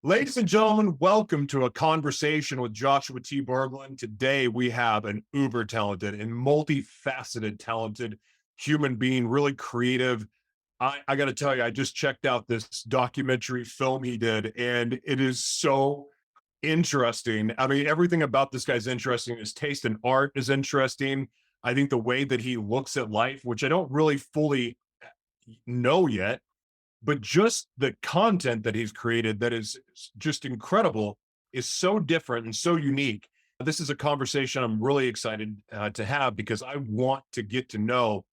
Ladies and gentlemen, welcome to a conversation with Joshua T. Berglan. Today, we have an uber talented and multifaceted, talented human being, really creative. I got to tell you, I just checked out this documentary film he did, and it is so interesting. I mean, everything about this guy's interesting. His taste in art is interesting. I think the way that he looks at life, which I don't really fully know yet, but just the content that he's created that is just incredible is so different and so unique. This is a conversation I'm really excited to have because I want to get to know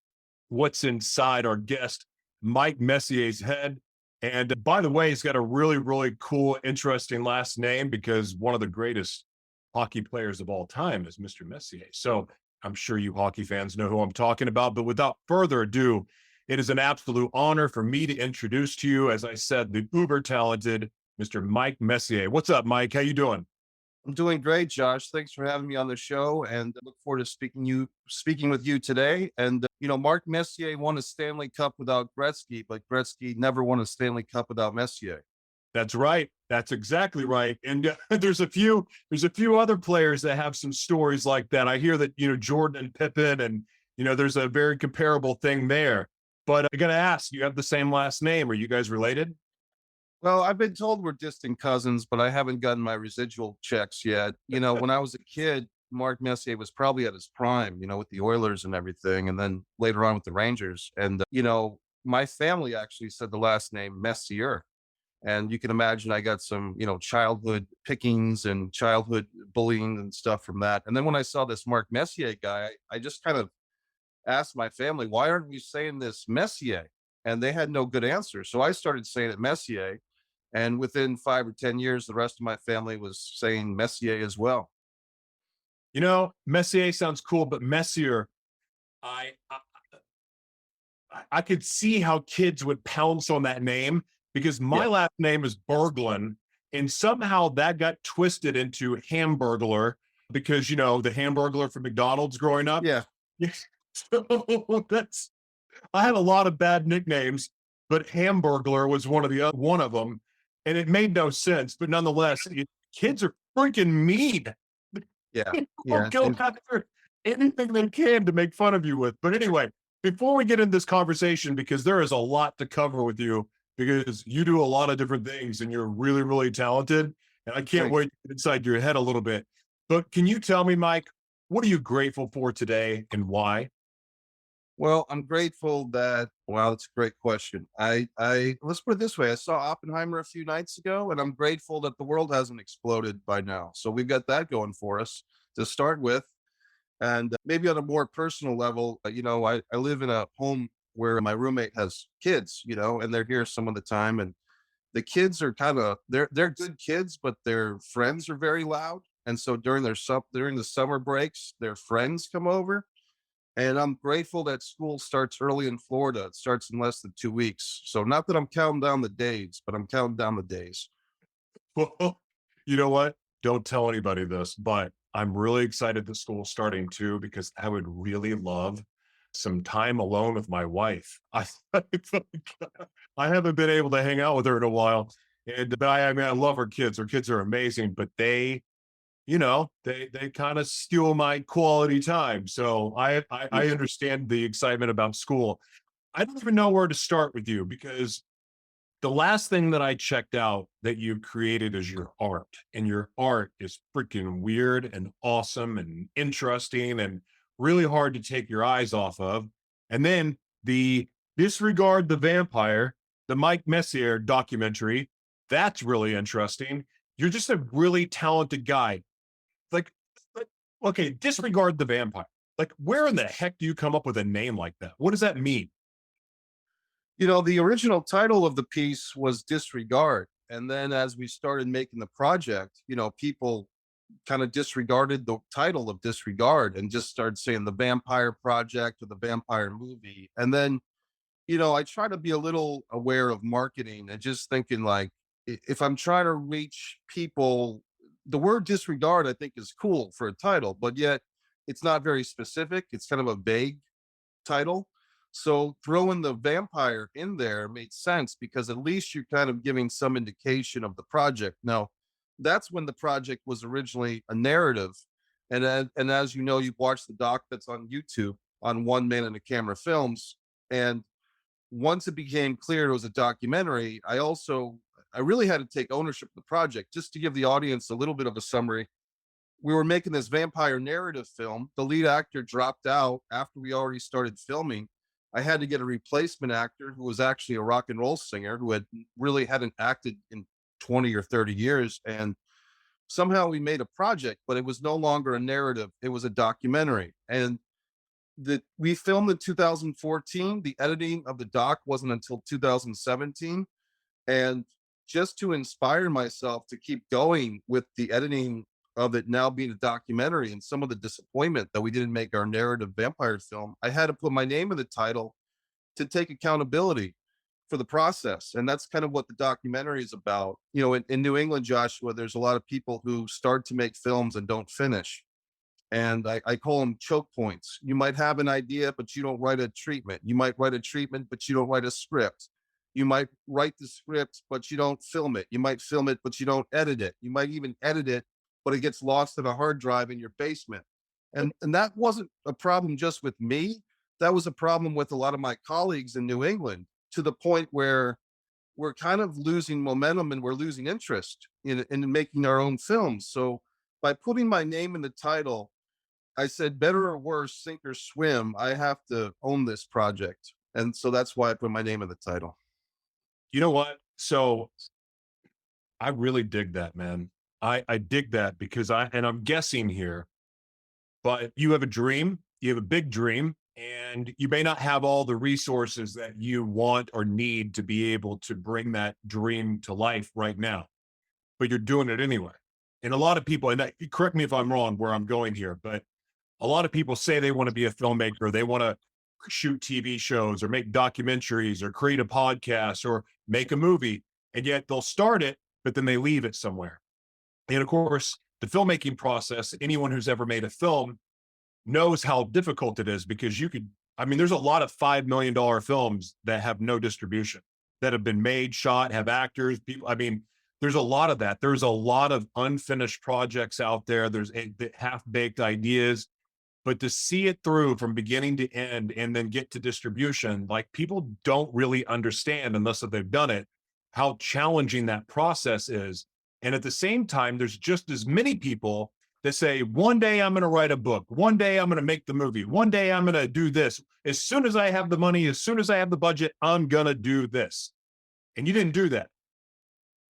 what's inside our guest, Mike Messier's head. And by the way, he's got a really, really cool, interesting last name because one of the greatest hockey players of all time is Mr. Messier. So I'm sure you hockey fans know who I'm talking about. But without further ado, it is an absolute honor for me to introduce to you, as I said, the uber talented Mr. Mike Messier. What's up, Mike? How you doing? I'm doing great, Josh. Thanks for having me on the show, and I look forward to speaking with you today. And Mark Messier won a Stanley Cup without Gretzky, but Gretzky never won a Stanley Cup without Messier. That's right. That's exactly right. And there's a few other players that have some stories like that. I hear that Jordan and Pippen, and there's a very comparable thing there. But I got to ask, you have the same last name. Are you guys related? Well, I've been told we're distant cousins, but I haven't gotten my residual checks yet. When I was a kid, Mark Messier was probably at his prime, with the Oilers and everything, and then later on with the Rangers. And my family actually said the last name Messier. And you can imagine I got some, childhood pickings and childhood bullying and stuff from that. And then when I saw this Mark Messier guy, I just kind of asked my family, why aren't we saying this Messier? And they had no good answer. So I started saying it Messier. And within 5 or 10 years, the rest of my family was saying Messier as well. Messier sounds cool, but Messier, I, I I could see how kids would pounce on that name because my Yeah. last name is Berglan, and somehow that got twisted into Hamburglar because the Hamburglar from McDonald's growing up. Yeah. So that's I had a lot of bad nicknames, but Hamburglar was one of them, and it made no sense. But nonetheless, kids are freaking mean. Yeah. They'll Yeah. go And after anything they can to make fun of you with. But anyway, before we get into this conversation, because there is a lot to cover with you, because you do a lot of different things and you're really, really talented. And I can't thanks. wait to get inside your head a little bit. But can you tell me, Mike, what are you grateful for today and why? Well, I'm grateful that wow, that's a great question. I let's put it this way. I saw Oppenheimer a few nights ago, and I'm grateful that the world hasn't exploded by now. So we've got that going for us to start with. And maybe on a more personal level, I live in a home where my roommate has kids, and they're here some of the time. And the kids are kind of they're good kids, but their friends are very loud. And so during the summer breaks, their friends come over, and I'm grateful that school starts early in Florida. It starts in less than 2 weeks. So not that I'm counting down the days, but I'm counting down the days. Well, you know what? Don't tell anybody this, but I'm really excited that school's starting too, because I would really love some time alone with my wife. I haven't been able to hang out with her in a while. And but I mean, I love her kids. Her kids are amazing, but they kind of steal my quality time. So I understand the excitement about school. I don't even know where to start with you because the last thing that I checked out that you created is your art, and your art is freaking weird and awesome and interesting and really hard to take your eyes off of. And then the Disregard the Vampire, the Mike Messier documentary, that's really interesting. You're just a really talented guy. Like, like, okay, Disregard the Vampire. Like, where in the heck do you come up with a name like that? What does that mean? The original title of the piece was Disregard. And then as we started making the project, people kind of disregarded the title of Disregard and just started saying the Vampire Project or the Vampire Movie. And then, I try to be a little aware of marketing and just thinking like, if I'm trying to reach people, the word disregard, I think, is cool for a title, but yet it's not very specific. It's kind of a vague title. So throwing the vampire in there made sense because at least you're kind of giving some indication of the project. Now, that's when the project was originally a narrative. And as you know, you've watched the doc that's on YouTube on One Man and a Camera Films. And once it became clear it was a documentary, I really had to take ownership of the project. Just to give the audience a little bit of a summary, we were making this vampire narrative film. The lead actor dropped out after we already started filming. I had to get a replacement actor who was actually a rock and roll singer who had really hadn't acted in 20 or 30 years. And somehow we made a project, but it was no longer a narrative. It was a documentary. And we filmed in 2014. The editing of the doc wasn't until 2017. And just to inspire myself to keep going with the editing of it now being a documentary and some of the disappointment that we didn't make our narrative vampire film, I had to put my name in the title to take accountability for the process. And that's kind of what the documentary is about. In New England, Joshua, there's a lot of people who start to make films and don't finish. And I call them choke points. You might have an idea, but you don't write a treatment. You might write a treatment, but you don't write a script. You might write the script, but you don't film it. You might film it, but you don't edit it. You might even edit it, but it gets lost in a hard drive in your basement. And that wasn't a problem just with me. That was a problem with a lot of my colleagues in New England, to the point where we're kind of losing momentum and we're losing interest in making our own films. So by putting my name in the title, I said, better or worse, sink or swim, I have to own this project. And so that's why I put my name in the title. You know what? So I really dig that, man. I dig that because and I'm guessing here, but you have a dream, you have a big dream, and you may not have all the resources that you want or need to be able to bring that dream to life right now, but you're doing it anyway. And a lot of people, and correct me if I'm wrong where I'm going here, but a lot of people say they want to be a filmmaker, they want to shoot TV shows or make documentaries or create a podcast or make a movie, and yet they'll start it, but then they leave it somewhere. And of course, the filmmaking process, anyone who's ever made a film knows how difficult it is because I mean, there's a lot of $5 million films that have no distribution, that have been made, shot, have actors, people. I mean, there's a lot of that. There's a lot of unfinished projects out there. There's half baked ideas, but to see it through from beginning to end and then get to distribution, like people don't really understand unless they've done it, how challenging that process is. And at the same time, there's just as many people that say, one day I'm going to write a book. One day I'm going to make the movie. One day I'm going to do this. As soon as I have the money, as soon as I have the budget, I'm going to do this. And you didn't do that.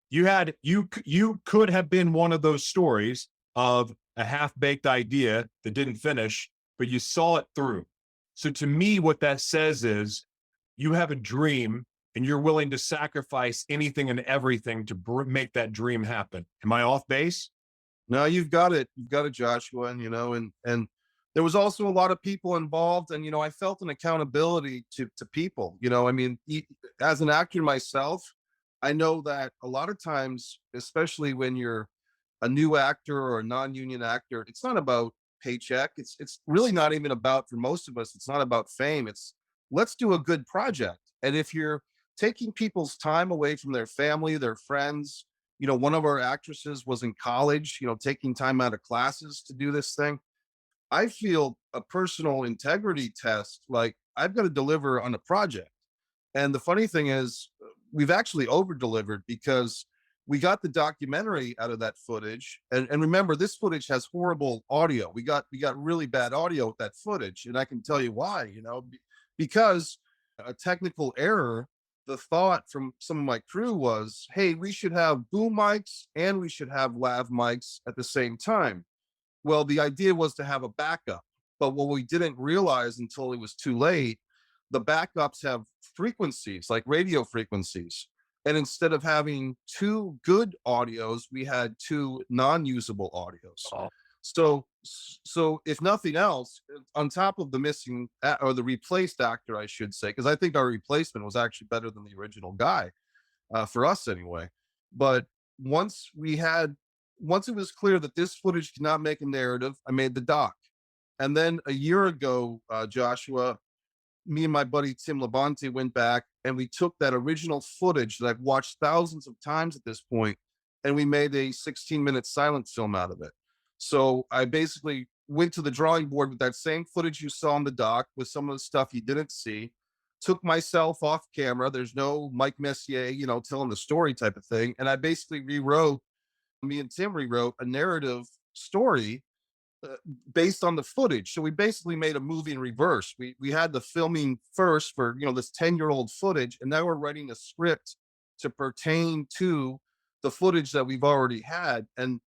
You could have been one of those stories of a half-baked idea that didn't finish, but you saw it through. So to me, what that says is you have a dream and you're willing to sacrifice anything and everything to make that dream happen. Am I off base? No, you've got it. You've got it, Joshua. And there was also a lot of people involved. And I felt an accountability to people. I mean, as an actor myself, I know that a lot of times, especially when you're a new actor or a non-union actor, it's not about paycheck. It's really not even about, for most of us, it's not about fame. It's, let's do a good project. And if you're taking people's time away from their family, their friends, one of our actresses was in college, taking time out of classes to do this thing. I feel a personal integrity test, like I've got to deliver on a project. And the funny thing is, we've actually over delivered because we got the documentary out of that footage. And remember, this footage has horrible audio. We got really bad audio with that footage. And I can tell you why, because a technical error. The thought from some of my crew was, hey, we should have boom mics and we should have lav mics at the same time. Well, the idea was to have a backup. But what we didn't realize until it was too late, the backups have frequencies, like radio frequencies. And instead of having two good audios, we had two non-usable audios. Oh, So if nothing else, on top of the missing or the replaced actor, I should say, because I think our replacement was actually better than the original guy, for us anyway. But once it was clear that this footage could not make a narrative, I made the doc. And then a year ago, Joshua, me and my buddy Tim Labonte went back and we took that original footage that I've watched thousands of times at this point, and we made a 16-minute silent film out of it. So I basically went to the drawing board with that same footage you saw on the doc with some of the stuff you didn't see, took myself off camera. There's no Mike Messier, telling the story type of thing. And I basically me and Tim rewrote a narrative story uh, based on the footage. So we basically made a movie in reverse. We had the filming first for this 10-year-old footage, and now we're writing a script to pertain to the footage that we've already had. And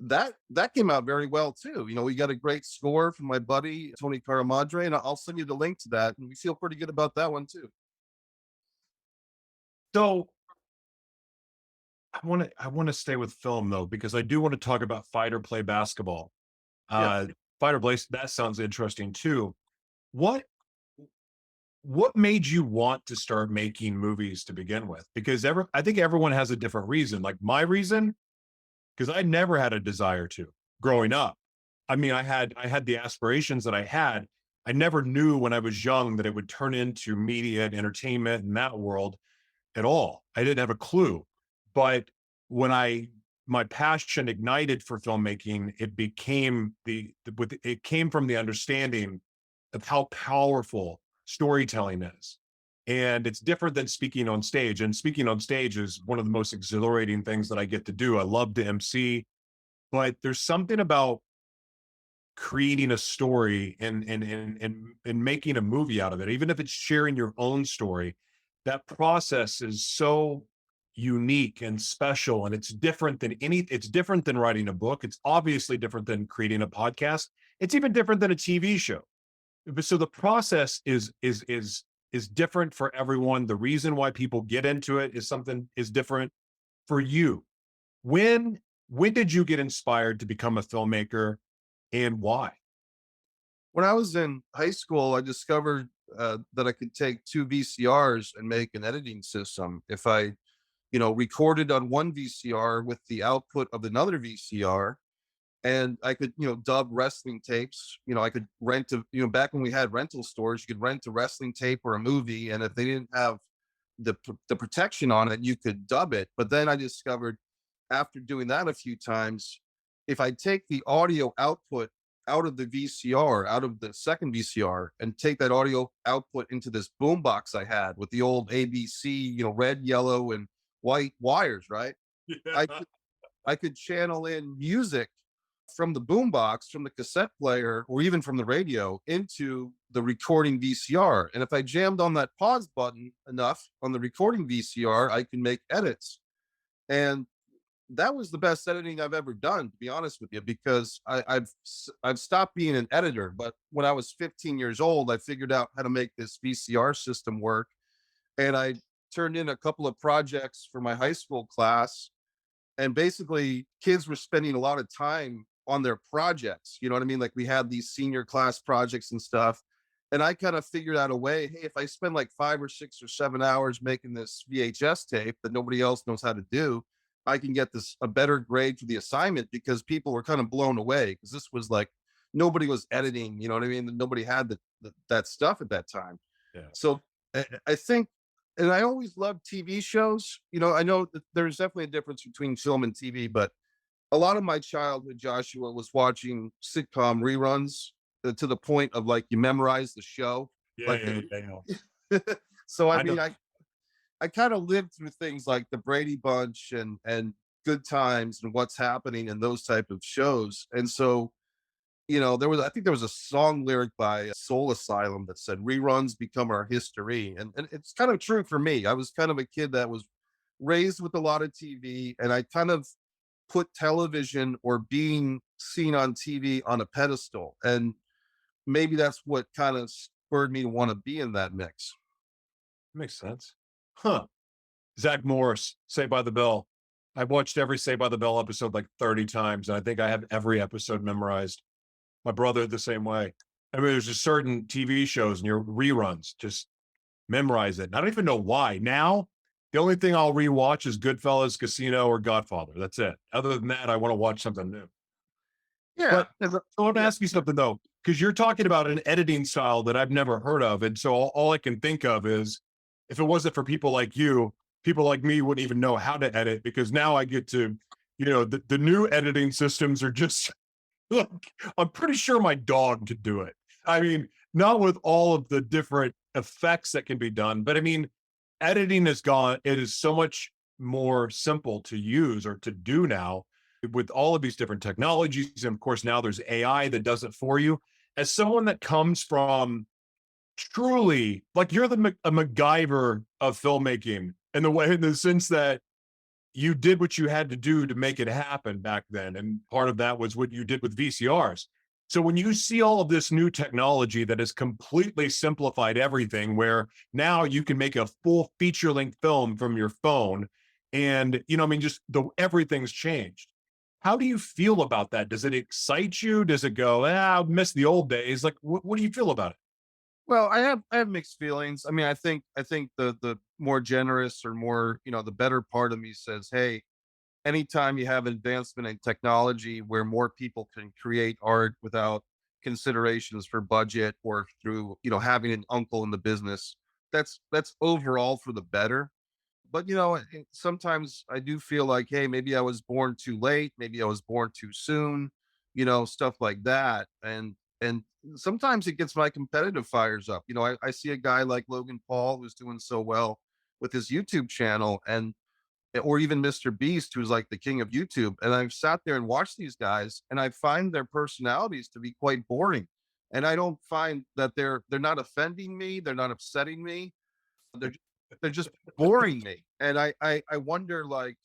that came out very well too. We got a great score from my buddy Tony Caramadre, and I'll send you the link to that. And we feel pretty good about that one too. So I want to stay with film though, because I do want to talk about fight or play basketball. Yeah. Uh, fight or play, that sounds interesting too. What what made you want to start making movies to begin with? Because I think everyone has a different reason. Like my reason, because I never had a desire to growing up. I mean, I had the aspirations that I had. I never knew when I was young that it would turn into media and entertainment and that world at all. I didn't have a clue. But when my passion ignited for filmmaking, it became it came from the understanding of how powerful storytelling is. And it's different than speaking on stage. And speaking on stage is one of the most exhilarating things that I get to do. I love to MC, but there's something about creating a story and making a movie out of it, even if it's sharing your own story. That process is so unique and special, and it's different than writing a book. It's obviously different than creating a podcast. It's even different than a TV show. But so the process is different for everyone. The reason why people get into it is different for you. When did you get inspired to become a filmmaker, and why? When I was in high school, I discovered that I could take two VCRs and make an editing system. If I, recorded on one VCR with the output of another VCR, and I could, dub wrestling tapes. I could rent back when we had rental stores, you could rent a wrestling tape or a movie, and if they didn't have the protection on it, you could dub it. But then I discovered after doing that a few times, if I take the audio output out of the VCR, out of the second VCR, and take that audio output into this boombox I had with the old ABC, red, yellow, and white wires, right? I Yeah. could, I could channel in music from the boombox, from the cassette player, or even from the radio into the recording VCR. And if I jammed on that pause button enough on the recording VCR, I can make edits. And that was the best editing I've ever done, to be honest with you, because I've stopped being an editor. But when I was 15 years old, I figured out how to make this VCR system work, and I turned in a couple of projects for my high school class. And basically, kids were spending a lot of time on their projects. You know what I mean? Like we had these senior class projects and stuff. And I kind of figured out a way, hey, if I spend like 5 or 6 or 7 hours making this VHS tape that nobody else knows how to do, I can get this a better grade for the assignment, because people were kind of blown away because this was like nobody was editing, you know what I mean? Nobody had that stuff at that time. Yeah. So I think, and I always loved TV shows. I know that there's definitely a difference between film and TV, but a lot of my childhood, Joshua, was watching sitcom reruns to the point of like you memorize the show. Yeah, Like, yeah, yeah, yeah. so I I know. mean, I kind of lived through things like the Brady Bunch and Good Times and What's Happening and those type of shows. And so, I think there was a song lyric by Soul Asylum that said reruns become our history. And it's kind of true for me. I was kind of a kid that was raised with a lot of TV, and I kind of put television or being seen on TV on a pedestal. And maybe that's what kind of spurred me to want to be in that mix. Makes sense. Huh. Zach Morris, Say by the Bell. I've watched every Say by the Bell episode like 30 times, and I think I have every episode memorized. My brother the same way. I mean, there's just certain TV shows and your reruns, just memorize it. And I don't even know why. Now, the only thing I'll rewatch is Goodfellas, Casino, or Godfather. That's it. Other than that, I want to watch something new. Yeah. But I want to Yeah. ask you something though. because you're talking about an editing style that I've never heard of. And so all I can think of is if it wasn't for people like you, people like me wouldn't even know how to edit because now I get to, the new editing systems are just like, I'm pretty sure my dog could do it. I mean, not with all of the different effects that can be done, but I mean, editing is gone. It is so much more simple to use or to do now with all of these different technologies. And of course, now there's AI that does it for you. As someone that comes from truly like you're a MacGyver of filmmaking in the way, in the sense that you did what you had to do to make it happen back then. And part of that was what you did with VCRs. So when you see all of this new technology that has completely simplified everything, where now you can make a full feature length film from your phone, and I mean, just everything's changed. How do you feel about that? Does it excite you? Does it go, I miss the old days? Like, what do you feel about it? Well, I have mixed feelings. I mean, I think the more generous or more, the better part of me says, hey, anytime you have advancement in technology where more people can create art without considerations for budget or through, having an uncle in the business, that's overall for the better. But sometimes I do feel like, hey, maybe I was born too late, maybe I was born too soon, stuff like that. And sometimes it gets my competitive fires up. I see a guy like Logan Paul who's doing so well with his YouTube channel, and or even Mr. Beast, who's like the king of YouTube. And I've sat there and watched these guys, and I find their personalities to be quite boring. And I don't find that they're not offending me, they're not upsetting me. They're they're just boring me. And I wonder, like,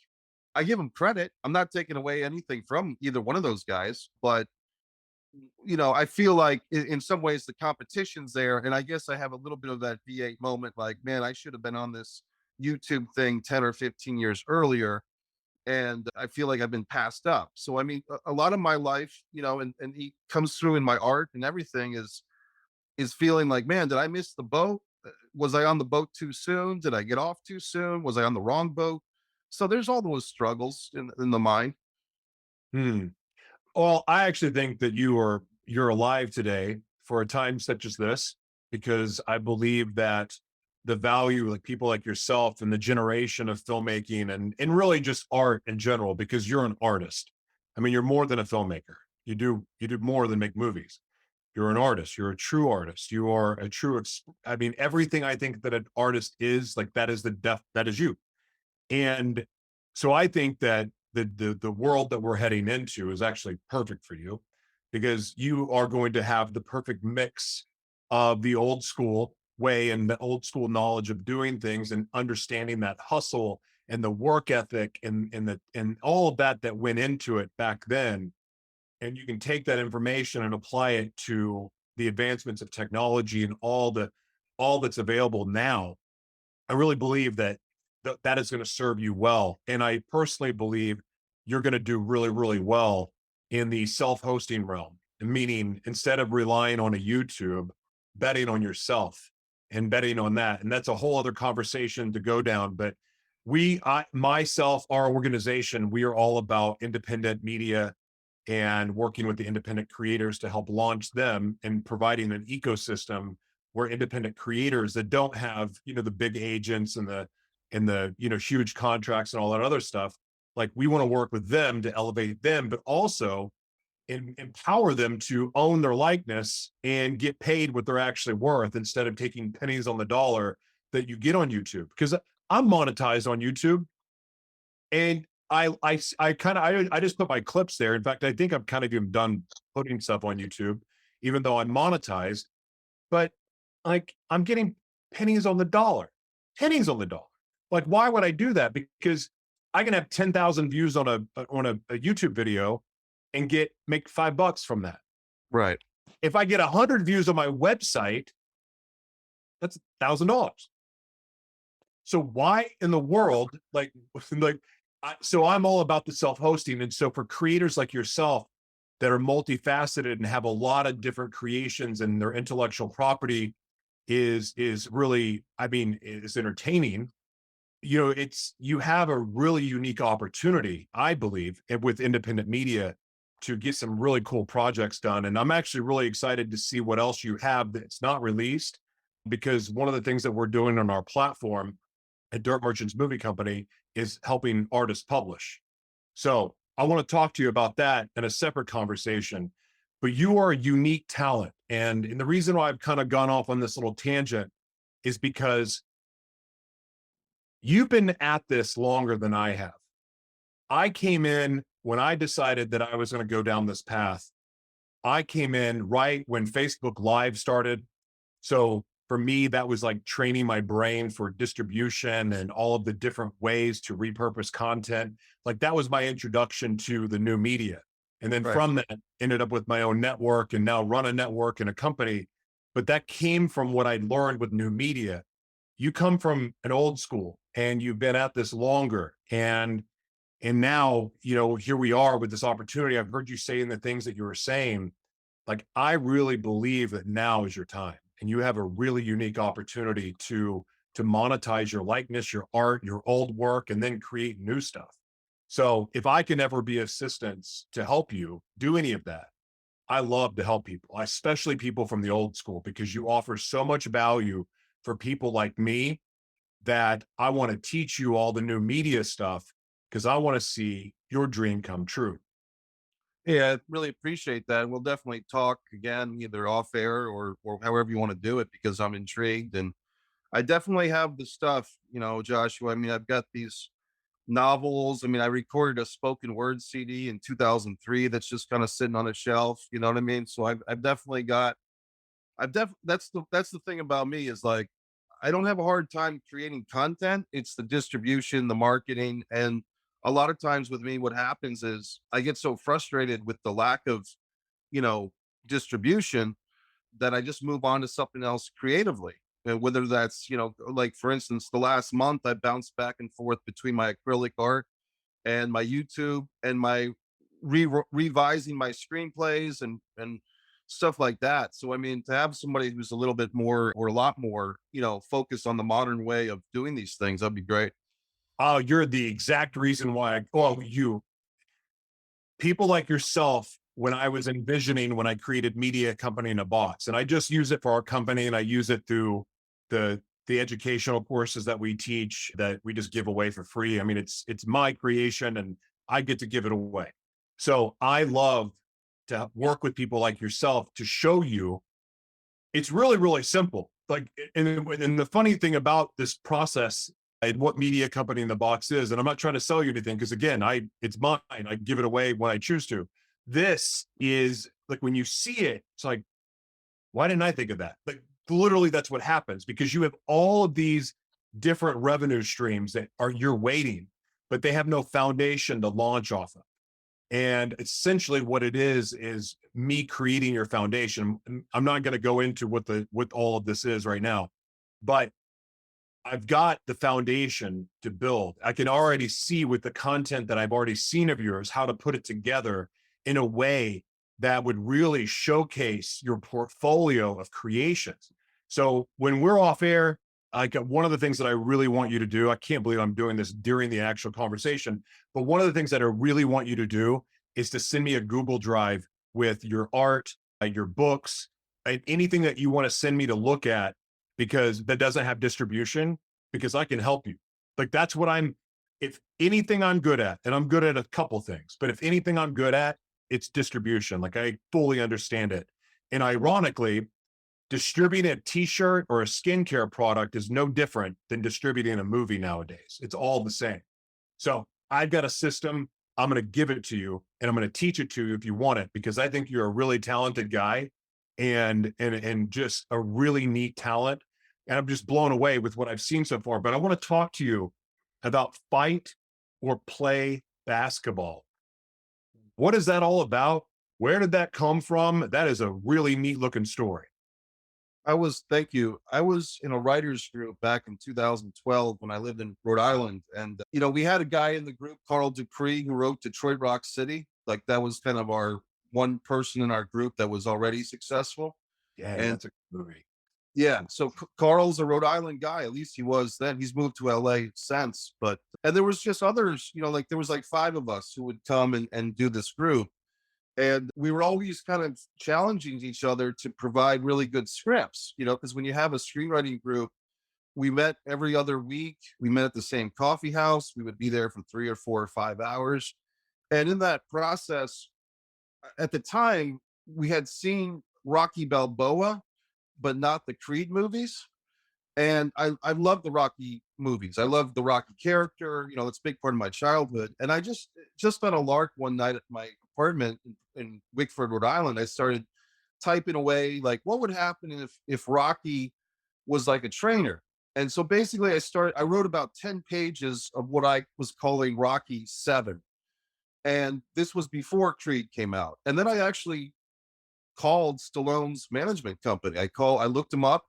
I give them credit. I'm not taking away anything from either one of those guys, but I feel like in some ways the competition's there. And I guess I have a little bit of that V8 moment, like, man, I should have been on this YouTube thing 10 or 15 years earlier. And I feel like I've been passed up. So I mean, a lot of my life, and he comes through in my art and everything is feeling like, man, did I miss the boat? Was I on the boat too soon? Did I get off too soon? Was I on the wrong boat? So there's all those struggles in the mind. Hmm. Well, I actually think that you're alive today for a time such as this, because I believe that the value, like people like yourself and the generation of filmmaking and really just art in general, because you're an artist. I mean, you're more than a filmmaker. You do more than make movies. You're an artist. You're a true artist. You are a true. I mean, everything I think that an artist is, like that is that is you. And so I think that the world that we're heading into is actually perfect for you, because you are going to have the perfect mix of the old school way and the old school knowledge of doing things and understanding that hustle and the work ethic and all of that went into it back then. And you can take that information and apply it to the advancements of technology and all that's available now. I really believe that that is going to serve you well. And I personally believe you're going to do really, really well in the self hosting realm, meaning instead of relying on a YouTube, betting on yourself and betting on that. And that's a whole other conversation to go down. But myself, our organization, we are all about independent media and working with the independent creators to help launch them and providing an ecosystem where independent creators that don't have the big agents and the huge contracts and all that other stuff, like we want to work with them to elevate them, but also empower them to own their likeness and get paid what they're actually worth instead of taking pennies on the dollar that you get on YouTube. Because I'm monetized on YouTube, and I kind of I just put my clips there. In fact, I think I'm kind of even done putting stuff on YouTube, even though I'm monetized. But like I'm getting pennies on the dollar, pennies on the dollar. Like, why would I do that? Because I can have 10,000 views on a YouTube video and make $5 from that. Right. If I get 100 views on my website, that's $1,000. So why in the world, like, so I'm all about the self-hosting. And so for creators like yourself that are multifaceted and have a lot of different creations and their intellectual property is really, I mean, is entertaining. You have a really unique opportunity, I believe, with independent media to get some really cool projects done. And I'm actually really excited to see what else you have that's not released, because one of the things that we're doing on our platform at Dirt Merchants Movie Company is helping artists publish. So I want to talk to you about that in a separate conversation. But you are a unique talent. And the reason why I've kind of gone off on this little tangent is because you've been at this longer than I have. I came in when I decided that I was going to go down this path. I came in right when Facebook Live started. So for me, that was like training my brain for distribution and all of the different ways to repurpose content. Like that was my introduction to the new media. And then Right. from that, ended up with my own network and now run a network and a company. But that came from what I learned with new media. You come from an old school and you've been at this longer. And now, here we are with this opportunity. I've heard you saying the things that you were saying. Like, I really believe that now is your time, and you have a really unique opportunity to monetize your likeness, your art, your old work, and then create new stuff. So, if I can ever be assistance to help you do any of that, I love to help people, especially people from the old school, because you offer so much value for people like me that I want to teach you all the new media stuff because I want to see your dream come true. Yeah, I really appreciate that. We'll definitely talk again, either off air or however you want to do it, because I'm intrigued and I definitely have the stuff, Joshua. I mean, I've got these novels. I mean, I recorded a spoken word CD in 2003 that's just kind of sitting on a shelf. You know what I mean? So I've definitely got that's the thing about me is like I don't have a hard time creating content. It's the distribution, the marketing, and a lot of times with me, what happens is I get so frustrated with the lack of, you know, distribution that I just move on to something else creatively. And whether that's, like for instance, the last month I bounced back and forth between my acrylic art and my YouTube and my revising my screenplays and stuff like that. So I mean, to have somebody who's a little bit more or a lot more, focused on the modern way of doing these things, that'd be great. Oh, you're the exact reason why. People like yourself, when I was envisioning when I created Media Company in a Box, and I just use it for our company and I use it through the educational courses that we teach that we just give away for free. I mean, it's my creation and I get to give it away. So I love to work with people like yourself to show you it's really, really simple. Like, and the funny thing about this process and what Media Company in the Box is, and I'm not trying to sell you anything because again, it's mine. I give it away when I choose to. This is like when you see it, it's like, why didn't I think of that? Like literally, that's what happens because you have all of these different revenue streams that are you're waiting, but they have no foundation to launch off of. And essentially what it is me creating your foundation. I'm not going to go into what all of this is right now, but I've got the foundation to build. I can already see with the content that I've already seen of yours how to put it together in a way that would really showcase your portfolio of creations. So when we're off air, like one of the things that I really want you to do, I can't believe I'm doing this during the actual conversation, but one of the things that I really want you to do is to send me a Google Drive with your art, your books, and anything that you want to send me to look at because that doesn't have distribution because I can help you. Like that's what if anything I'm good at, and I'm good at a couple things, but if anything I'm good at, it's distribution. Like I fully understand it. And ironically, distributing a t-shirt or a skincare product is no different than distributing a movie nowadays. It's all the same. So I've got a system. I'm going to give it to you and I'm going to teach it to you if you want it, because I think you're a really talented guy and just a really neat talent. And I'm just blown away with what I've seen so far. But I want to talk to you about fight or play basketball. What is that all about? Where did that come from? That is a really neat looking story. Thank you. I was in a writers group back in 2012 when I lived in Rhode Island. And, we had a guy in the group, Carl Dupree, who wrote Detroit Rock City. Like that was kind of our one person in our group that was already successful. Yeah, And that's a good movie. yeah, so Carl's a Rhode Island guy. At least he was then. He's moved to LA since. And there was just others, like there was like five of us who would come and do this group. And we were always kind of challenging each other to provide really good scripts, because when you have a screenwriting group, we met every other week. We met at the same coffee house. We would be there for 3 or 4 or 5 hours. And in that process, at the time, we had seen Rocky Balboa, but not the Creed movies. And I love the Rocky movies. I love the Rocky character. It's a big part of my childhood. And I just on a lark one night at my apartment in Wickford, Rhode Island, I started typing away like what would happen if Rocky was like a trainer. And so basically I wrote about 10 pages of what I was calling Rocky 7. And this was before Creed came out. And then I actually called Stallone's management company. I looked him up,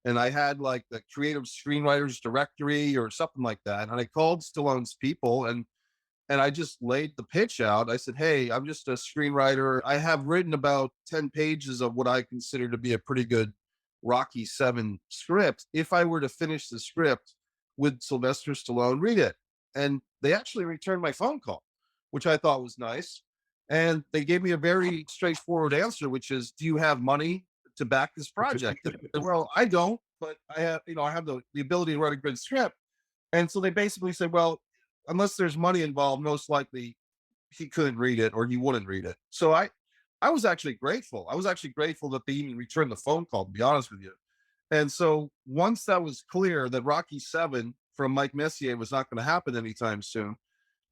and I had like the creative screenwriters directory or something like that. And I called Stallone's people, and I just laid the pitch out. I said, "Hey, I'm just a screenwriter. I have written about 10 pages of what I consider to be a pretty good Rocky 7 script. If I were to finish the script, would Sylvester Stallone read it?" And they actually returned my phone call, which I thought was nice. And they gave me a very straightforward answer, which is, "Do you have money to back this project?" And I said, "Well, I don't, but I have the ability to write a good script." And so they basically said, "Well, unless there's money involved, most likely he couldn't read it or he wouldn't read it." So I was actually grateful. I was actually grateful that they even returned the phone call, to be honest with you. And so once that was clear that Rocky 7 from Mike Messier was not going to happen anytime soon,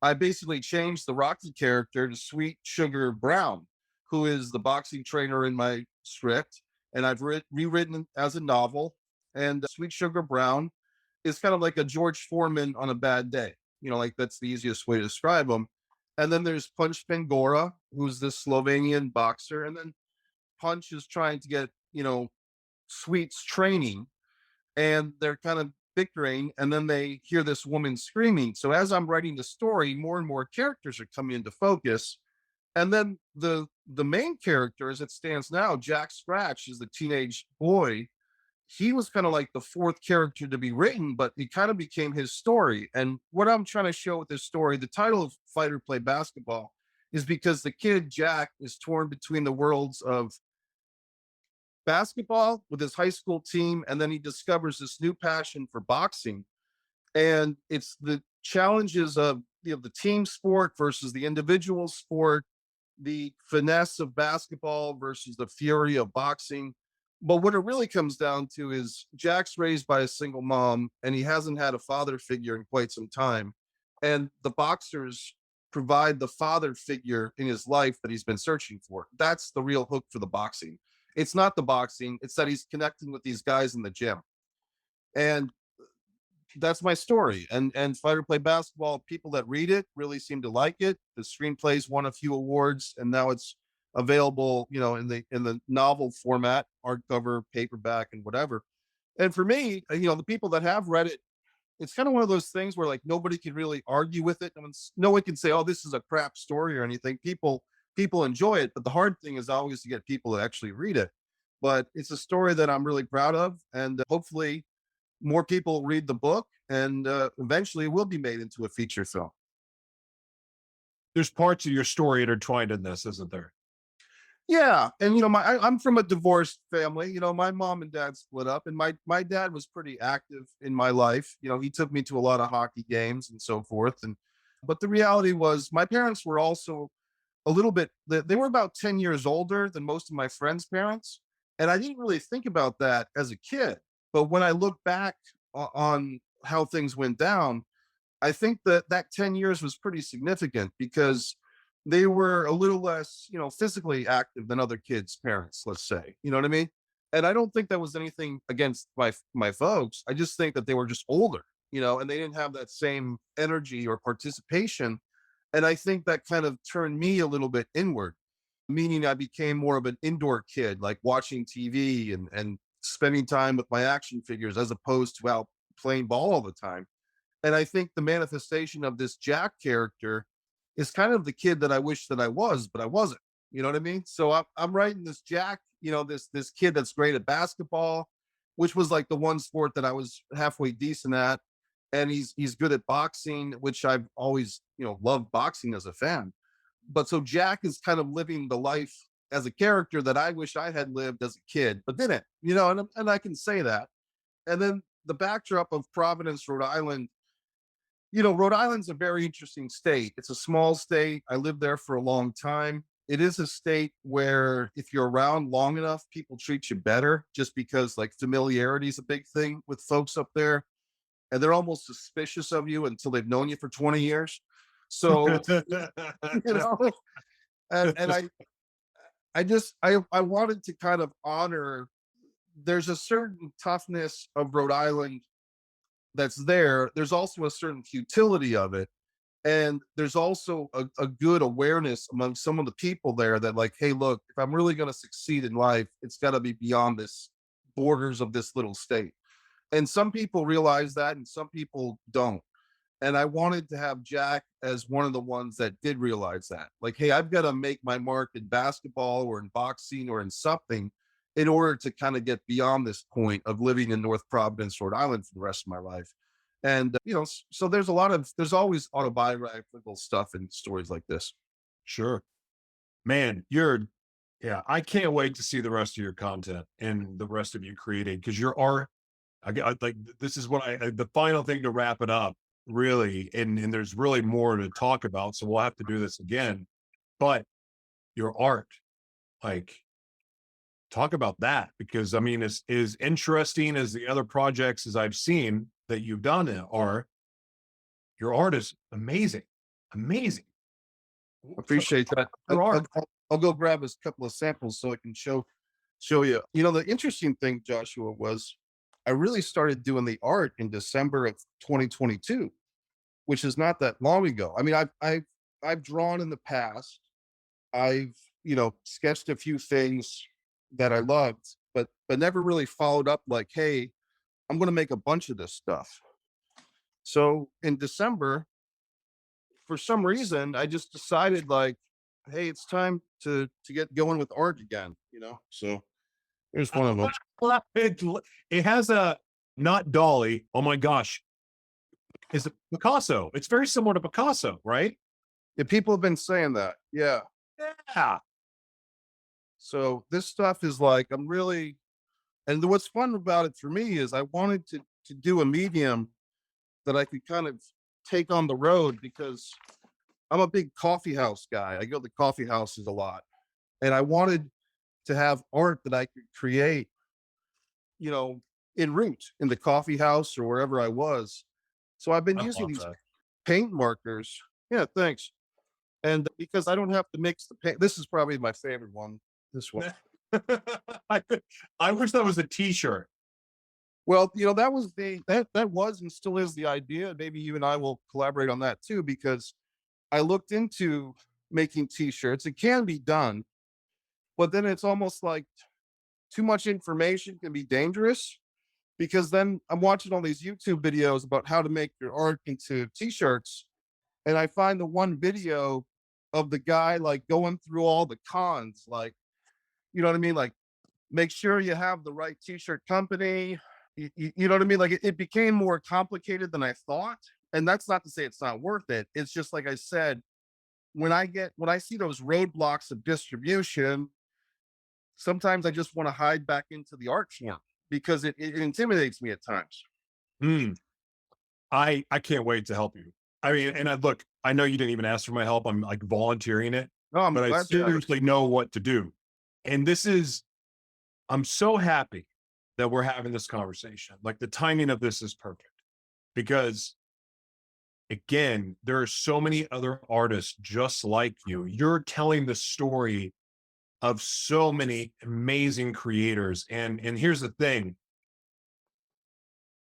I basically changed the Rocky character to Sweet Sugar Brown, who is the boxing trainer in my script. And I've rewritten it as a novel. And Sweet Sugar Brown is kind of like a George Foreman on a bad day. Like that's the easiest way to describe him. And then there's Punch Pangora, who's this Slovenian boxer. And then Punch is trying to get, Sweet's training, and they're kind of bickering, and then they hear this woman screaming. So as I'm writing the story, more and more characters are coming into focus. And then the main character as it stands now, Jack Scratch, is the teenage boy. He was kind of like the fourth character to be written, but it kind of became his story. And what I'm trying to show with this story, the title of Fight or Play Basketball, is because the kid Jack is torn between the worlds of basketball with his high school team, and then he discovers this new passion for boxing. And it's the challenges of the team sport versus the individual sport, the finesse of basketball versus the fury of boxing. But what it really comes down to is Jack's raised by a single mom, and he hasn't had a father figure in quite some time. And the boxers provide the father figure in his life that he's been searching for. That's the real hook for the boxing. It's not the boxing, it's that he's connecting with these guys in the gym. And that's my story. And Fight or Play Basketball, people that read it really seem to like it. The screenplays won a few awards, and now it's available, in the novel format, hardcover, paperback, and whatever. And for me, the people that have read it, it's kind of one of those things where like nobody can really argue with it. No one can say, "Oh, this is a crap story" or anything. People enjoy it, but the hard thing is always to get people to actually read it. But it's a story that I'm really proud of, and hopefully more people read the book, and eventually it will be made into a feature film. There's parts of your story intertwined in this, isn't there? Yeah, and I'm from a divorced family. My mom and dad split up, and my dad was pretty active in my life. He took me to a lot of hockey games and so forth. And but the reality was, my parents were also a little bit. They were about 10 years older than most of my friends' parents, and I didn't really think about that as a kid. But when I look back on how things went down, I think that that 10 years was pretty significant because they were a little less, physically active than other kids' parents, let's say. You know what I mean? And I don't think that was anything against my folks. I just think that they were just older, and they didn't have that same energy or participation. And I think that kind of turned me a little bit inward, meaning I became more of an indoor kid, like watching TV and spending time with my action figures as opposed to out playing ball all the time. And I think the manifestation of this Jack character is kind of the kid that I wish that I was, but I wasn't. You know what I mean? So I'm writing this Jack, this kid that's great at basketball, which was like the one sport that I was halfway decent at, and he's good at boxing, which I've always loved boxing as a fan. but so Jack is kind of living the life as a character that I wish I had lived as a kid, but didn't, and I can say that. And then the backdrop of Providence, Rhode Island, Rhode Island's a very interesting state. It's a small state. I lived there for a long time. It is a state where if you're around long enough, people treat you better just because like familiarity is a big thing with folks up there. And they're almost suspicious of you until they've known you for 20 years. So, you know, and I wanted to kind of honor there's a certain toughness of Rhode Island that's there. There's also a certain futility of it. And there's also a good awareness among some of the people there that, like, hey, look, if I'm really going to succeed in life, it's got to be beyond this borders of this little state. And some people realize that and some people don't. And I wanted to have Jack as one of the ones that did realize that. Like, hey, I've got to make my mark in basketball or in boxing or in something in order to kind of get beyond this point of living in North Providence, Rhode Island for the rest of my life. And, so there's always autobiographical stuff in stories like this. Sure. Man, yeah, I can't wait to see the rest of your content and the rest of you creating because your art, like, this is what the final thing to wrap it up, really. And there's really more to talk about. So we'll have to do this again. But your art, like, talk about that because I mean, as interesting as the other projects as I've seen that you've done are, your art is amazing, amazing. So, Appreciate that. your art. I'll go grab a couple of samples so I can show you. The interesting thing, Joshua, was I really started doing the art in December of 2022, which is not that long ago. I mean, I've drawn in the past. I've sketched a few things that I loved, but never really followed up like, hey, I'm going to make a bunch of this stuff. So in December, for some reason, I just decided like, hey, it's time to get going with art again. So here's one of them. It has a not Dolly. Oh my gosh, is it Picasso? It's very similar to Picasso, right? Yeah, people have been saying that. Yeah. Yeah. So this stuff is like and what's fun about it for me is I wanted to do a medium that I could kind of take on the road because I'm a big coffee house guy. I go to coffee houses a lot. And I wanted to have art that I could create, you know, en route in the coffee house or wherever I was. So I've been I using love these that. paint markers. Yeah, thanks. And because I don't have to mix the paint, this is probably my favorite one. This one. I, I wish that was a T-shirt. Well, that was that was and still is the idea. Maybe you and I will collaborate on that too, because I looked into making t-shirts. It can be done, but then it's almost like too much information can be dangerous because then I'm watching all these YouTube videos about how to make your art into t-shirts. And I find the one video of the guy like going through all the cons, like, you know what I mean? Like, make sure you have the right t-shirt company. You know what I mean? Like it became more complicated than I thought. And that's not to say it's not worth it. It's just like I said, when I see those roadblocks of distribution, sometimes I just want to hide back into the art form because it intimidates me at times. Hmm. I can't wait to help you. I mean, and look, I know you didn't even ask for my help. I'm like volunteering it, No, I'm but I glad to have it. seriously know what to do. And I'm so happy that we're having this conversation. Like the timing of this is perfect because again, there are so many other artists just like you. You're telling the story of so many amazing creators. And here's the thing,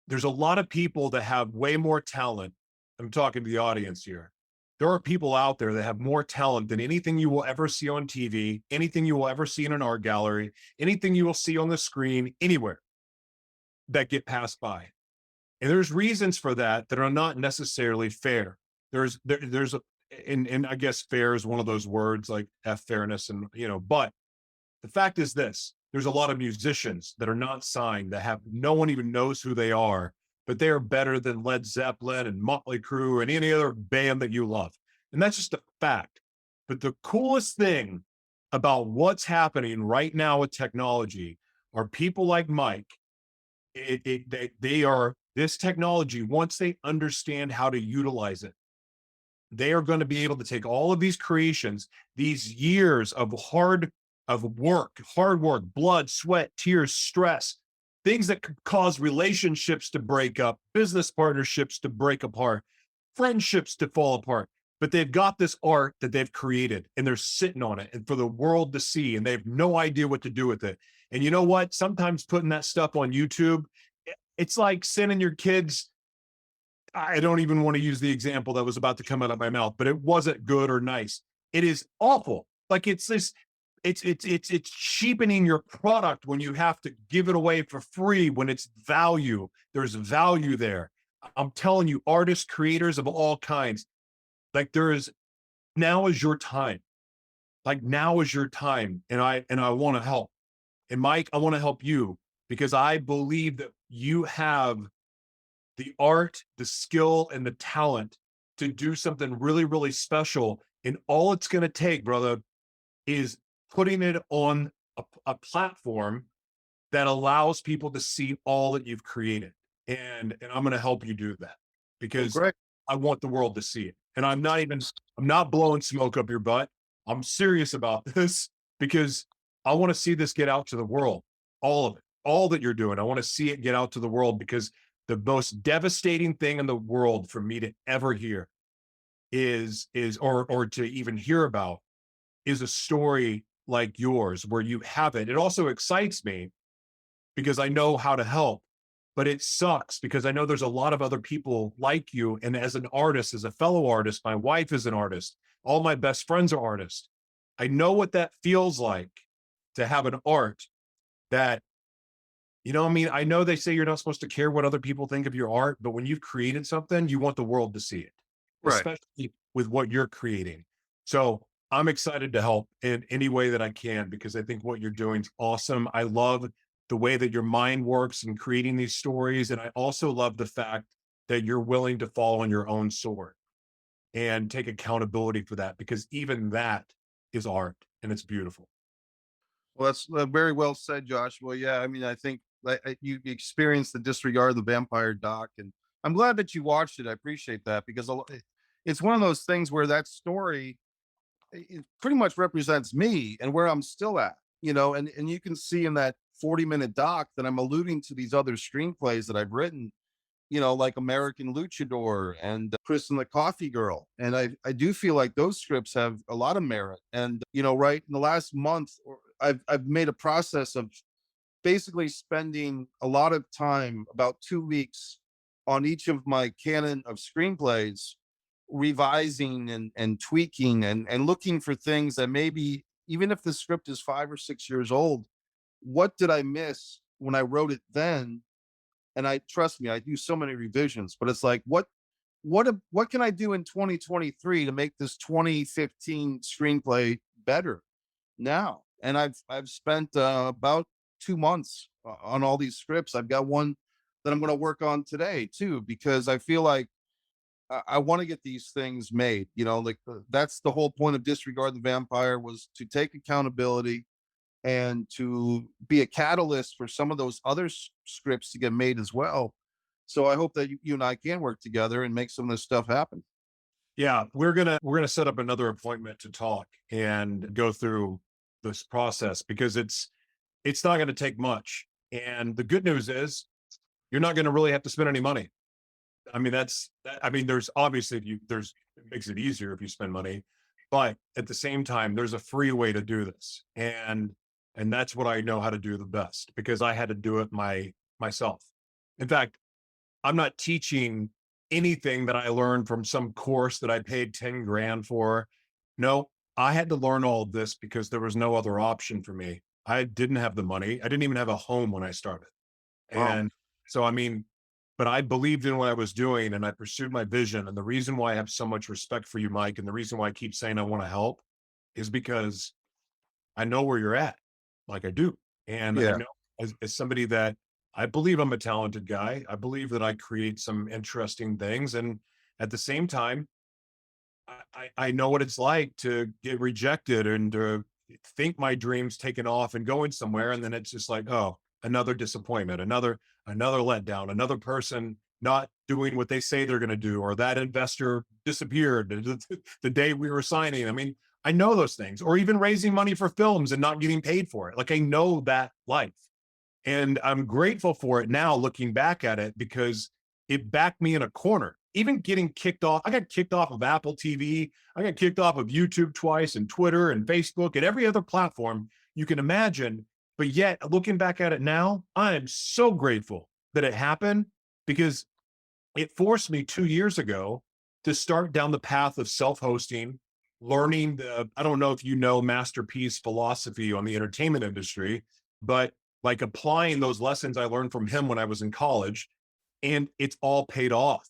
there's a lot of people that have way more talent. I'm talking to the audience here. There are people out there that have more talent than anything you will ever see on TV, anything you will ever see in an art gallery, anything you will see on the screen, anywhere that get passed by. And there's reasons for that that are not necessarily fair. There's a, and I guess fair is one of those words like F fairness and, but the fact is this, there's a lot of musicians that are not signed that have no one even knows who they are, but they are better than Led Zeppelin and Motley Crue and any other band that you love. And that's just a fact. But the coolest thing about what's happening right now with technology are people like Mike. They are this technology, once they understand how to utilize it, they are going to be able to take all of these creations, these years hard work, blood, sweat, tears, stress, things that could cause relationships to break up, business partnerships to break apart, friendships to fall apart. But they've got this art that they've created and they're sitting on it and for the world to see, and they have no idea what to do with it. And you know what? Sometimes putting that stuff on YouTube, it's like sending your kids. I don't even want to use the example that was about to come out of my mouth, but it wasn't good or nice. It is awful. Like it's this, it's cheapening your product when you have to give it away for free when it's value. There's value there. I'm telling you, artists, creators of all kinds, like there is now is your time. Like now is your time. And I want to help. And Mike, I want to help you because I believe that you have the art, the skill, and the talent to do something really, really special. And all it's going to take, brother, is putting it on a platform that allows people to see all that you've created. And I'm going to help you do that Well, because great. I want the world to see it. And I'm not blowing smoke up your butt. I'm serious about this because I want to see this get out to the world, all of it, all that you're doing. I want to see it get out to the world because the most devastating thing in the world for me to ever hear is or to even hear about is a story like yours where you have it. It also excites me because I know how to help. But it sucks because I know there's a lot of other people like you. And as an artist, as a fellow artist, my wife is an artist. All my best friends are artists. I know what that feels like to have an art that, I mean, I know they say you're not supposed to care what other people think of your art, but when you've created something, you want the world to see it, Right. especially with what you're creating. So I'm excited to help in any way that I can because I think what you're doing is awesome. I love the way that your mind works in creating these stories. And I also love the fact that you're willing to fall on your own sword and take accountability for that because even that is art and it's beautiful. Well, that's very well said, Josh. Well, yeah, I mean, I think like you experienced the Disregard the Vampire doc, and I'm glad that you watched it. I appreciate that because it's one of those things where that story it pretty much represents me and where I'm still at, and you can see in that 40-minute doc that I'm alluding to these other screenplays that I've written, like American Luchador and Chris and the Coffee Girl. And I do feel like those scripts have a lot of merit. And, right in the last month, I've made a process of basically spending a lot of time, about 2 weeks, on each of my canon of screenplays, revising and tweaking and looking for things that maybe, even if the script is 5 or 6 years old, what did I miss when I wrote it then? And I trust me, I do so many revisions, but it's like, what can I do in 2023 to make this 2015 screenplay better now? And I've spent about 2 months on all these scripts. I've got one that I'm going to work on today too, because I feel like I want to get these things made. Like that's the whole point of Disregard the Vampire, was to take accountability and to be a catalyst for some of those other scripts to get made as well. So I hope that you and I can work together and make some of this stuff happen. Yeah, we're gonna set up another appointment to talk and go through this process because it's not gonna take much. And the good news is you're not gonna really have to spend any money. I mean, I mean, there's obviously if you there's it makes it easier if you spend money, but at the same time, there's a free way to do this. And that's what I know how to do the best because I had to do it myself. In fact, I'm not teaching anything that I learned from some course that I paid 10 grand for. No, I had to learn all of this because there was no other option for me. I didn't have the money. I didn't even have a home when I started. Wow. And so, I mean, but I believed in what I was doing and I pursued my vision. And the reason why I have so much respect for you, Mike, and the reason why I keep saying I want to help is because I know where you're at, like I do. And I Yeah. know as somebody that I believe I'm a talented guy. I believe that I create some interesting things. And at the same time, I know what it's like to get rejected and to think my dreams taken off and going somewhere, and then it's just like, oh, another disappointment, another letdown, another person not doing what they say they're going to do, or that investor disappeared the day we were signing. I mean, I know those things, or even raising money for films and not getting paid for it. Like I know that life. And I'm grateful for it now looking back at it because it backed me in a corner. Even getting kicked off, I got kicked off of Apple TV. I got kicked off of YouTube twice and Twitter and Facebook and every other platform you can imagine. But yet, looking back at it now, I am so grateful that it happened because it forced me 2 years ago to start down the path of self-hosting, learning I don't know if you know Masterpiece philosophy on the entertainment industry, but like applying those lessons I learned from him when I was in college, and it's all paid off.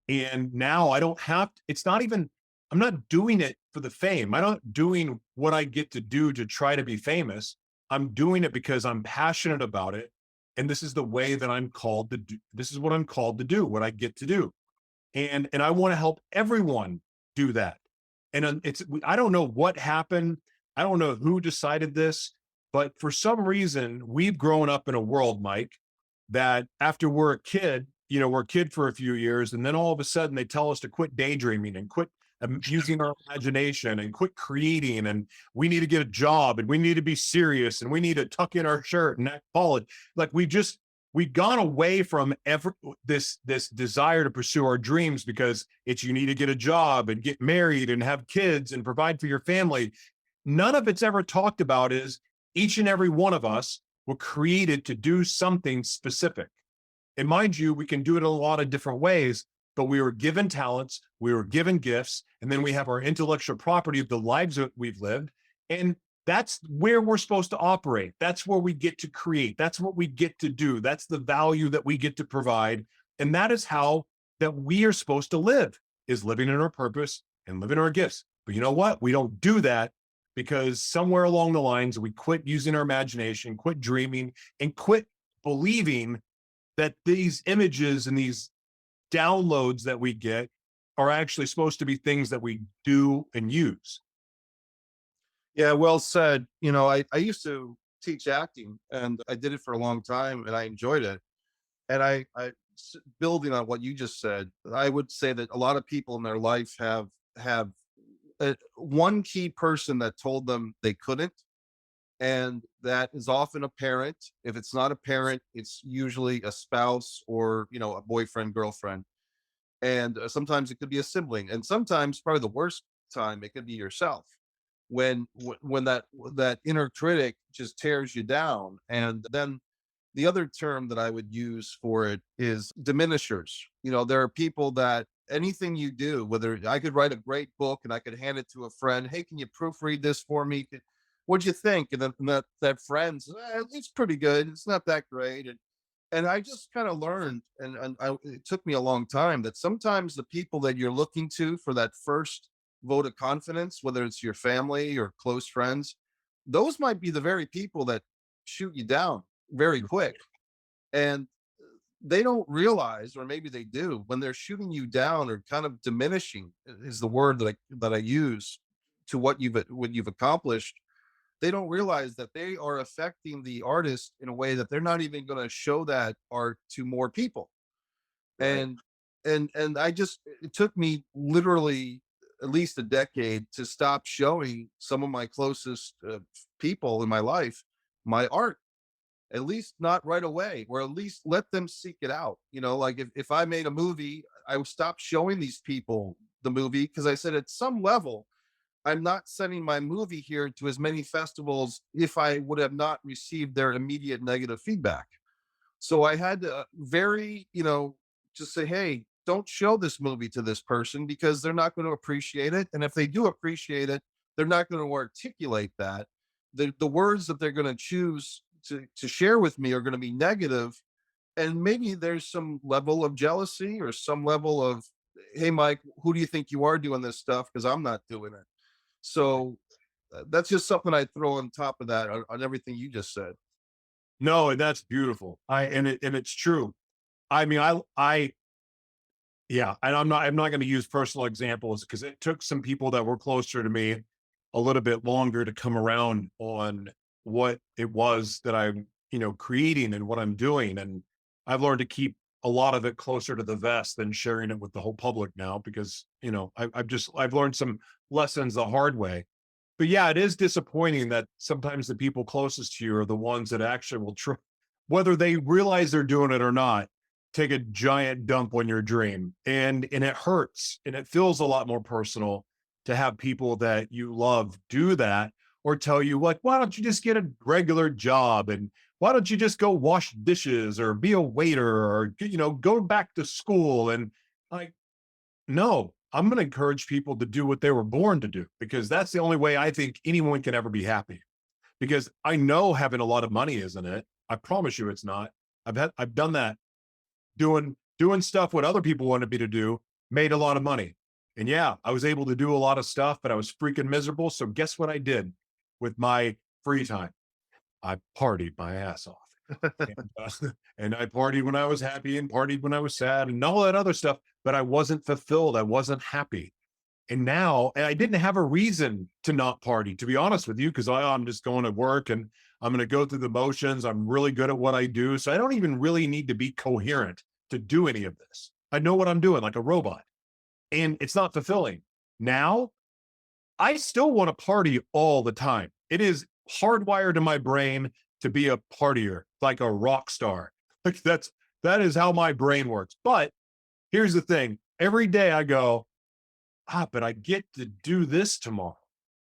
And now I don't have, it's not even, I'm not doing it for the fame. I'm not doing what I get to do to try to be famous. I'm doing it because I'm passionate about it. And this is the way that I'm called to do. This is what I'm called to do, what I get to do. And I want to help everyone do that. And it's, I don't know what happened. I don't know who decided this, but for some reason, we've grown up in a world, Mike, that after we're a kid, we're a kid for a few years, and then all of a sudden they tell us to quit daydreaming and quit using our imagination and quit creating. And we need to get a job and we need to be serious and we need to tuck in our shirt and act college. Like we've gone away from this desire to pursue our dreams because it's you need to get a job and get married and have kids and provide for your family. None of it's ever talked about is each and every one of us were created to do something specific. And mind you, we can do it a lot of different ways, but we were given talents, we were given gifts, and then we have our intellectual property of the lives that we've lived. And that's where we're supposed to operate. That's where we get to create. That's what we get to do. That's the value that we get to provide. And that is how that we are supposed to live, is living in our purpose and living our gifts. But you know what? We don't do that because somewhere along the lines, we quit using our imagination, quit dreaming, and quit believing that these images and these downloads that we get are actually supposed to be things that we do and use. Yeah, well said. I used to teach acting and I did it for a long time and I enjoyed it. And building on what you just said, I would say that a lot of people in their life have one key person that told them they couldn't, and that is often a parent. If it's not a parent, it's usually a spouse or a boyfriend, girlfriend, and sometimes it could be a sibling, and sometimes probably the worst time it could be yourself when that inner critic just tears you down. And then the other term that I would use for it is diminishers. There are people that anything you do, whether I could write a great book and I could hand it to a friend, hey, can you proofread this for me? What'd you think? And then that friend says, it's pretty good. It's not that great. And I just kind of learned, it took me a long time, that sometimes the people that you're looking to for that first vote of confidence, whether it's your family or close friends, those might be the very people that shoot you down very quick. And they don't realize, or maybe they do, when they're shooting you down or kind of diminishing is the word that I use to what you've accomplished. They don't realize that they are affecting the artist in a way that they're not even going to show that art to more people. Right. And I just, it took me literally at least a decade to stop showing some of my closest people in my life my art, at least not right away, or at least let them seek it out. Like if I made a movie, I would stop showing these people the movie because I said at some level, I'm not sending my movie here to as many festivals if I would have not received their immediate negative feedback. So I had to just say, hey, don't show this movie to this person because they're not going to appreciate it. And if they do appreciate it, they're not going to articulate that. The words that they're going to choose to share with me are going to be negative. And maybe there's some level of jealousy or some level of, hey, Mike, who do you think you are doing this stuff? Because I'm not doing it. So that's just something I throw on top of that on everything you just said. No, and that's beautiful. And it's true. I mean, I Yeah, and I'm not going to use personal examples because it took some people that were closer to me a little bit longer to come around on what it was that I'm, creating and what I'm doing. And I've learned to keep a lot of it closer to the vest than sharing it with the whole public now because, I've learned some lessons the hard way. But yeah, it is disappointing that sometimes the people closest to you are the ones that actually will try, whether they realize they're doing it or not, take a giant dump on your dream. And it hurts and it feels a lot more personal to have people that you love do that or tell you, like, why don't you just get a regular job? And why don't you just go wash dishes or be a waiter or, go back to school? And like, no, I'm going to encourage people to do what they were born to do because that's the only way I think anyone can ever be happy. Because I know having a lot of money isn't it. I promise you it's not. I've done that doing stuff what other people wanted me to do, made a lot of money. And yeah, I was able to do a lot of stuff, but I was freaking miserable. So guess what I did with my free time? I partied my ass off. And, and I partied when I was happy and partied when I was sad and all that other stuff, but I wasn't fulfilled. I wasn't happy. And I didn't have a reason to not party, to be honest with you, because I'm just going to work and I'm going to go through the motions. I'm really good at what I do. So I don't even really need to be coherent to do any of this. I know what I'm doing like a robot, and it's not fulfilling. Now, I still want to party all the time. It is hardwired in my brain to be a partier, like a rock star. Like that is how my brain works. But here's the thing. Every day I go, but I get to do this tomorrow.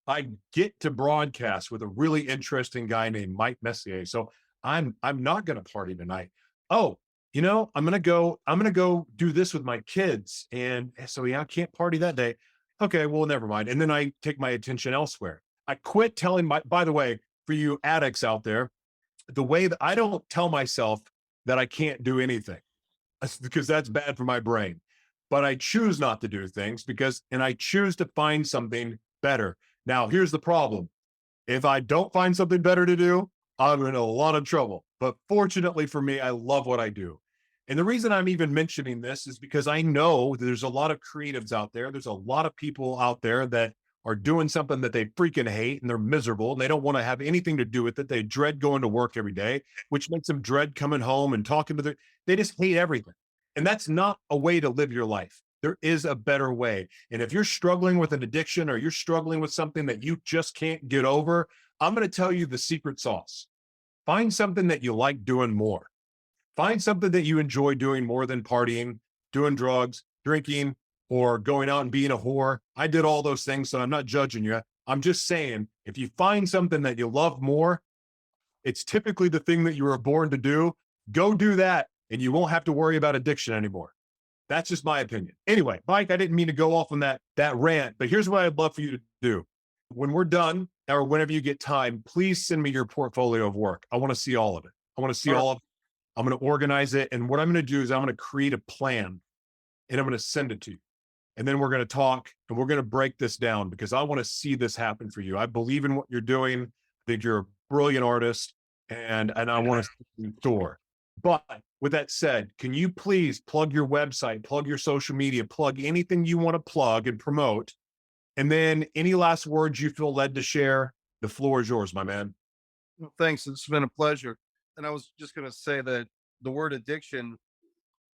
I get to broadcast with a really interesting guy named Mike Messier. So I'm not going to party tonight. Oh, I'm going to go do this with my kids. And so yeah, I can't party that day. Okay, well, never mind. And then I take my attention elsewhere. I quit telling by the way, for you addicts out there, the way that I don't tell myself that I can't do anything because that's bad for my brain. But I choose not to do things and I choose to find something better. Now, here's the problem. If I don't find something better to do, I'm in a lot of trouble. But fortunately for me, I love what I do. And the reason I'm even mentioning this is because I know there's a lot of creatives out there. There's a lot of people out there that are doing something that they freaking hate and they're miserable and they don't want to have anything to do with it. They dread going to work every day, which makes them dread coming home and talking to they just hate everything. And that's not a way to live your life. There is a better way. And if you're struggling with an addiction or you're struggling with something that you just can't get over, I'm going to tell you the secret sauce. Find something that you like doing more. Find something that you enjoy doing more than partying, doing drugs, drinking, or going out and being a whore. I did all those things, so I'm not judging you. I'm just saying, if you find something that you love more, it's typically the thing that you were born to do. Go do that, and you won't have to worry about addiction anymore. That's just my opinion. Anyway, Mike, I didn't mean to go off on that rant, but here's what I'd love for you to do. When we're done, or whenever you get time, please send me your portfolio of work. I want to see all of it. I want to see All right. all of it. I'm going to organize it. And what I'm going to do is I'm going to create a plan and I'm going to send it to you. And then we're going to talk and we're going to break this down because I want to see this happen for you. I believe in what you're doing. I think you're a brilliant artist and I want to see you soar. But with that said, can you please plug your website, plug your social media, plug anything you want to plug and promote? And then any last words you feel led to share, the floor is yours, my man. Well, thanks. It's been a pleasure. And I was just going to say that the word addiction,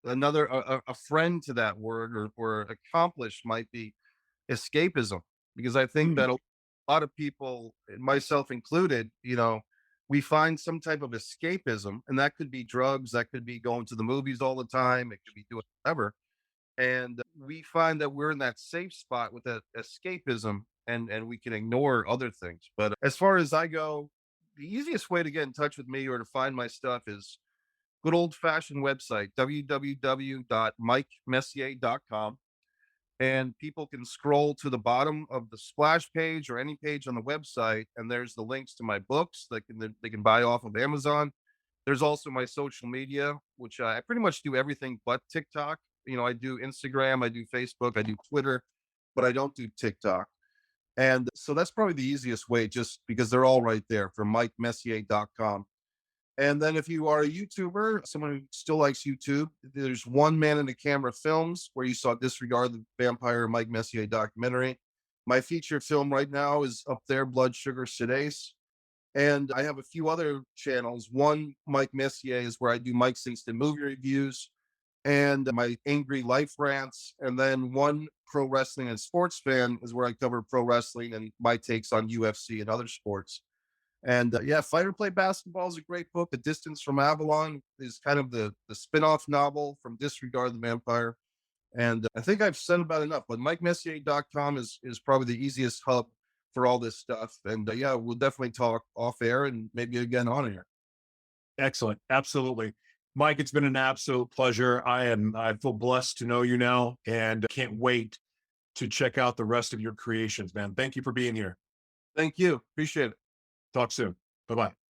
another a friend to that word or accomplished might be escapism, because I think Mm, that a lot of people, myself included, we find some type of escapism, and that could be drugs, that could be going to the movies all the time, it could be doing whatever. And we find that we're in that safe spot with that escapism, and we can ignore other things. But as far as I go, the easiest way to get in touch with me or to find my stuff is good old fashioned website, www.mikemessier.com. And people can scroll to the bottom of the splash page or any page on the website, and there's the links to my books they can buy off of Amazon. There's also my social media, which I pretty much do everything but TikTok. I do Instagram, I do Facebook, I do Twitter, but I don't do TikTok. And so that's probably the easiest way, just because they're all right there from MikeMessier.com. And then if you are a YouTuber, someone who still likes YouTube, there's One Man in the Camera Films, where you saw Disregard the Vampire Mike Messier documentary. My feature film right now is up there, Blood Sugar Sedace. And I have a few other channels. One, Mike Messier, is where I do Mike's Instant Movie Reviews and my Angry Life rants. And then one, Pro Wrestling and Sports Fan, is where I cover pro wrestling and my takes on UFC and other sports. And yeah, Fight or Play Basketball is a great book. The Distance from Avalon is kind of the spin-off novel from Disregard the Vampire. And I think I've said about enough, but MikeMessier.com is probably the easiest hub for all this stuff. And yeah, we'll definitely talk off air and maybe again on air. Excellent. Absolutely. Mike, it's been an absolute pleasure. I feel blessed to know you now and can't wait to check out the rest of your creations, man. Thank you for being here. Thank you. Appreciate it. Talk soon. Bye bye.